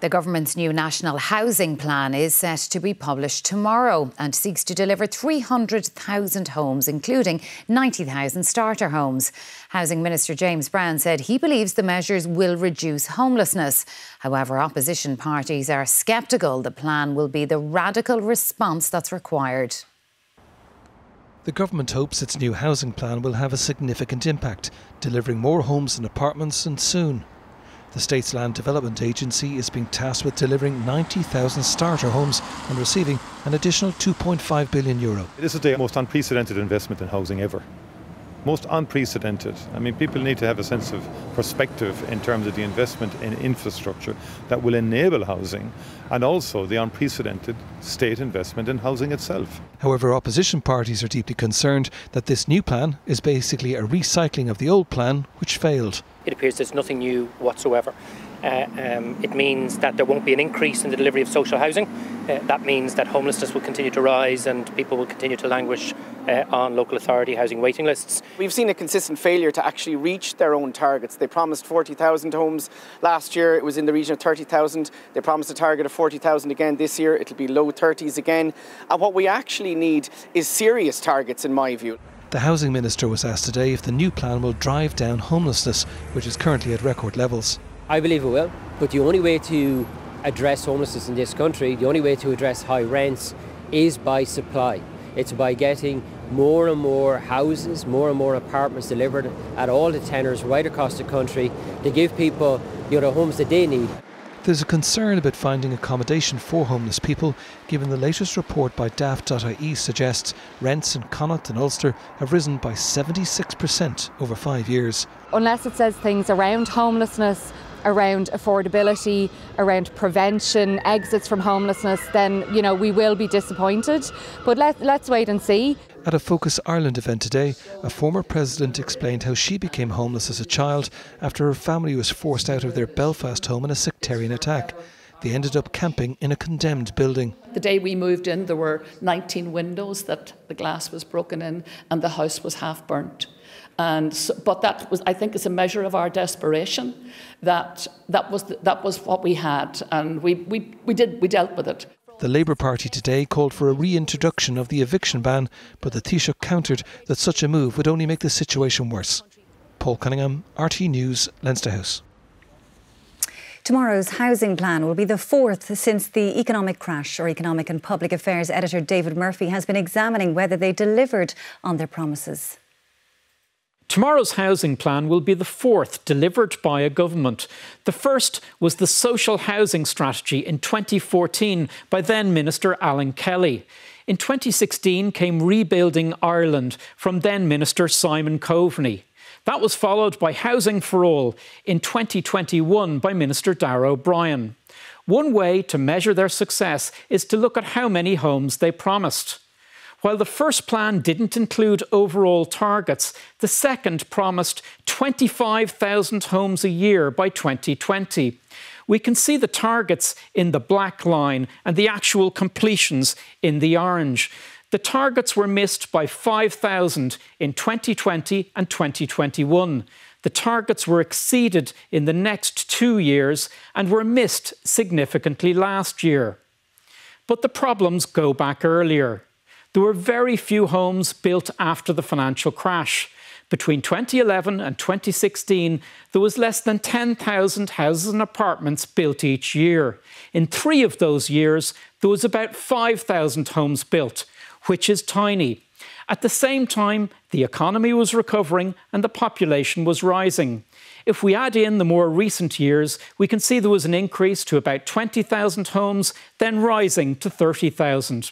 The government's new National Housing Plan is set to be published tomorrow and seeks to deliver 300,000 homes, including 90,000 starter homes. Housing Minister James Browne said he believes the measures will reduce homelessness. However, opposition parties are sceptical the plan will be the radical response that's required. The government hopes its new housing plan will have a significant impact, delivering more homes and apartments and soon. The state's Land Development Agency is being tasked with delivering 90,000 starter homes and receiving an additional €2.5 billion. This is the most unprecedented investment in housing ever. Most unprecedented. I mean, people need to have a sense of perspective in terms of the investment in infrastructure that will enable housing, and also the unprecedented state investment in housing itself. However, opposition parties are deeply concerned that this new plan is basically a recycling of the old plan, which failed. It appears there's nothing new whatsoever. It means that there won't be an increase in the delivery of social housing. That means that homelessness will continue to rise and people will continue to languish on local authority housing waiting lists. We've seen a consistent failure to actually reach their own targets. They promised 40,000 homes last year. It was in the region of 30,000. They promised a target of 40,000 again this year. It'll be low 30s again. And what we actually need is serious targets, in my view. The Housing Minister was asked today if the new plan will drive down homelessness, which is currently at record levels. I believe it will, but the only way to address homelessness in this country, the only way to address high rents is by supply. It's by getting more and more houses, more and more apartments delivered at all the tenures right across the country to give people the homes that they need. There's a concern about finding accommodation for homeless people, given the latest report by Daft.ie suggests rents in Connacht and Ulster have risen by 76% over 5 years. Unless it says things around homelessness, around affordability, around prevention, exits from homelessness, then, we will be disappointed. But let's wait and see. At a Focus Ireland event today, a former president explained how she became homeless as a child after her family was forced out of their Belfast home in a sectarian attack. They ended up camping in a condemned building. The day we moved in, there were 19 windows that the glass was broken in and the house was half burnt. But that was, I think, is a measure of our desperation. That was what we had, and we dealt with it. The Labour Party today called for a reintroduction of the eviction ban, but the Taoiseach countered that such a move would only make the situation worse. Paul Cunningham, RT News, Leinster House. Tomorrow's housing plan will be the fourth since the economic crash. Our Economic and Public Affairs editor David Murphy has been examining whether they delivered on their promises. Tomorrow's housing plan will be the fourth delivered by a government. The first was the social housing strategy in 2014 by then Minister Alan Kelly. In 2016 came Rebuilding Ireland from then Minister Simon Coveney. That was followed by Housing for All in 2021 by Minister Darragh O'Brien. One way to measure their success is to look at how many homes they promised. While the first plan didn't include overall targets, the second promised 25,000 homes a year by 2020. We can see the targets in the black line and the actual completions in the orange. The targets were missed by 5,000 in 2020 and 2021. The targets were exceeded in the next 2 years and were missed significantly last year. But the problems go back earlier. There were very few homes built after the financial crash. Between 2011 and 2016, there was less than 10,000 houses and apartments built each year. In 3 of those years, there was about 5,000 homes built, which is tiny. At the same time, the economy was recovering and the population was rising. If we add in the more recent years, we can see there was an increase to about 20,000 homes, then rising to 30,000.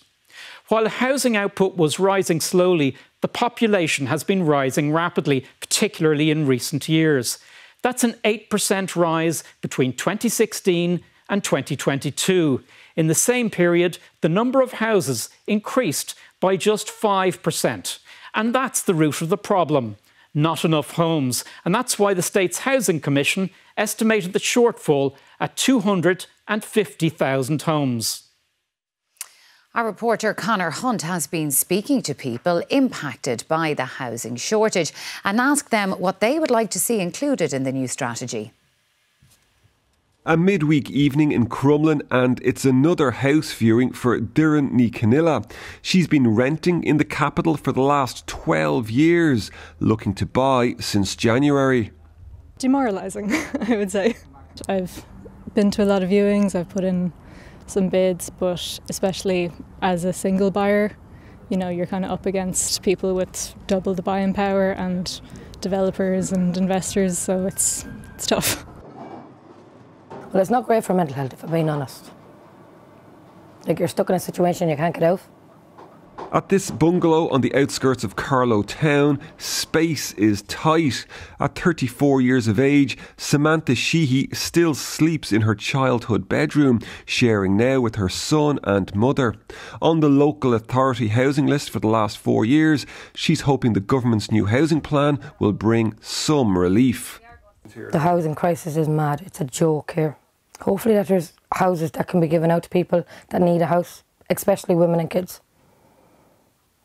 While housing output was rising slowly, the population has been rising rapidly, particularly in recent years. That's an 8% rise between 2016 and 2022. In the same period, the number of houses increased by just 5%. And that's the root of the problem. Not enough homes. And that's why the State's Housing Commission estimated the shortfall at 250,000 homes. Our reporter Conor Hunt has been speaking to people impacted by the housing shortage and asked them what they would like to see included in the new strategy. A midweek evening in Crumlin, and it's another house viewing for Doireann Ní Chonilla. She's been renting in the capital for the last 12 years, looking to buy since January. Demoralising, I would say. I've been to a lot of viewings, I've put in some bids, but especially as a single buyer, you know, you're kind of up against people with double the buying power and developers and investors, so it's tough. Well, it's not great for mental health, if I'm being honest. Like, you're stuck in a situation you can't get out. At this bungalow on the outskirts of Carlow town, space is tight. At 34 years of age, Samantha Sheehy still sleeps in her childhood bedroom, sharing now with her son and mother. On the local authority housing list for the last 4 years, she's hoping the government's new housing plan will bring some relief. The housing crisis is mad. It's a joke here. Hopefully that there's houses that can be given out to people that need a house, especially women and kids.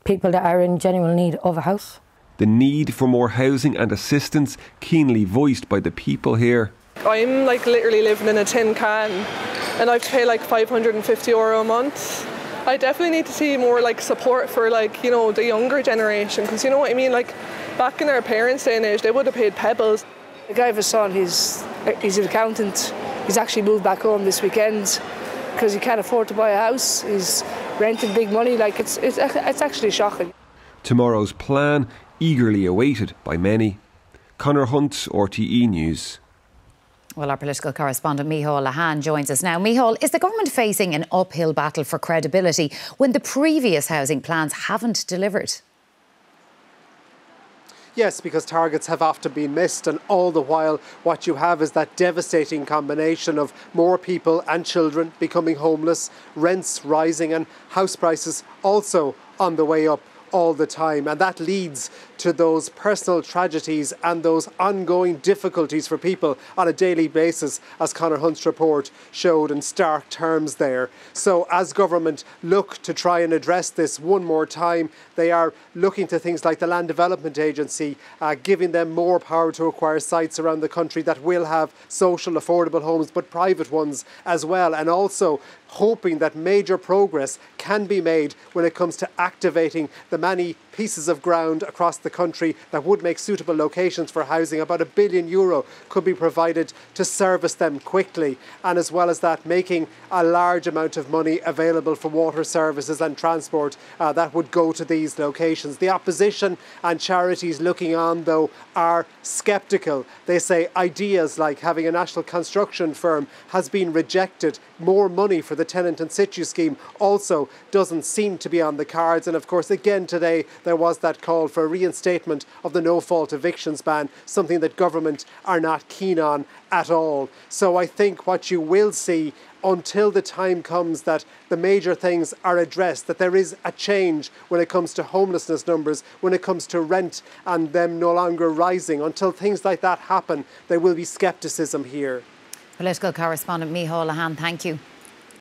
People that are in genuine need of a house. The need for more housing and assistance keenly voiced by the people here. I'm like literally living in a tin can and I have to pay like €550 a month. I definitely need to see more like support for like, you know, the younger generation, because you know what I mean, like back in our parents' day and age they would have paid pebbles. The guy have a son, he's an accountant. He's actually moved back home this weekend because he can't afford to buy a house. He's renting big money. Like it's actually shocking. Tomorrow's plan eagerly awaited by many. Conor Hunt, RTE News. Well, our political correspondent Micheál Lehane joins us now. Micheál, is the government facing an uphill battle for credibility when the previous housing plans haven't delivered? Yes, because targets have often been missed, and all the while what you have is that devastating combination of more people and children becoming homeless, rents rising and house prices also on the way up all the time. And that leads to those personal tragedies and those ongoing difficulties for people on a daily basis, as Conor Hunt's report showed in stark terms there. So as government look to try and address this one more time, they are looking to things like the Land Development Agency, giving them more power to acquire sites around the country that will have social affordable homes, but private ones as well, and also hoping that major progress can be made when it comes to activating the many pieces of ground across the country that would make suitable locations for housing. About €1 billion could be provided to service them quickly, and as well as that, making a large amount of money available for water services and transport that would go to these locations. The opposition and charities looking on, though, are sceptical. They say ideas like having a national construction firm has been rejected. More money for the tenant in situ scheme also doesn't seem to be on the cards. And of course, again today, there was that call for a reinstatement of the no-fault evictions ban, something that government are not keen on at all. So I think what you will see until the time comes that the major things are addressed, that there is a change when it comes to homelessness numbers, when it comes to rent and them no longer rising, until things like that happen, there will be scepticism here. Political correspondent Micheál Lehane, thank you.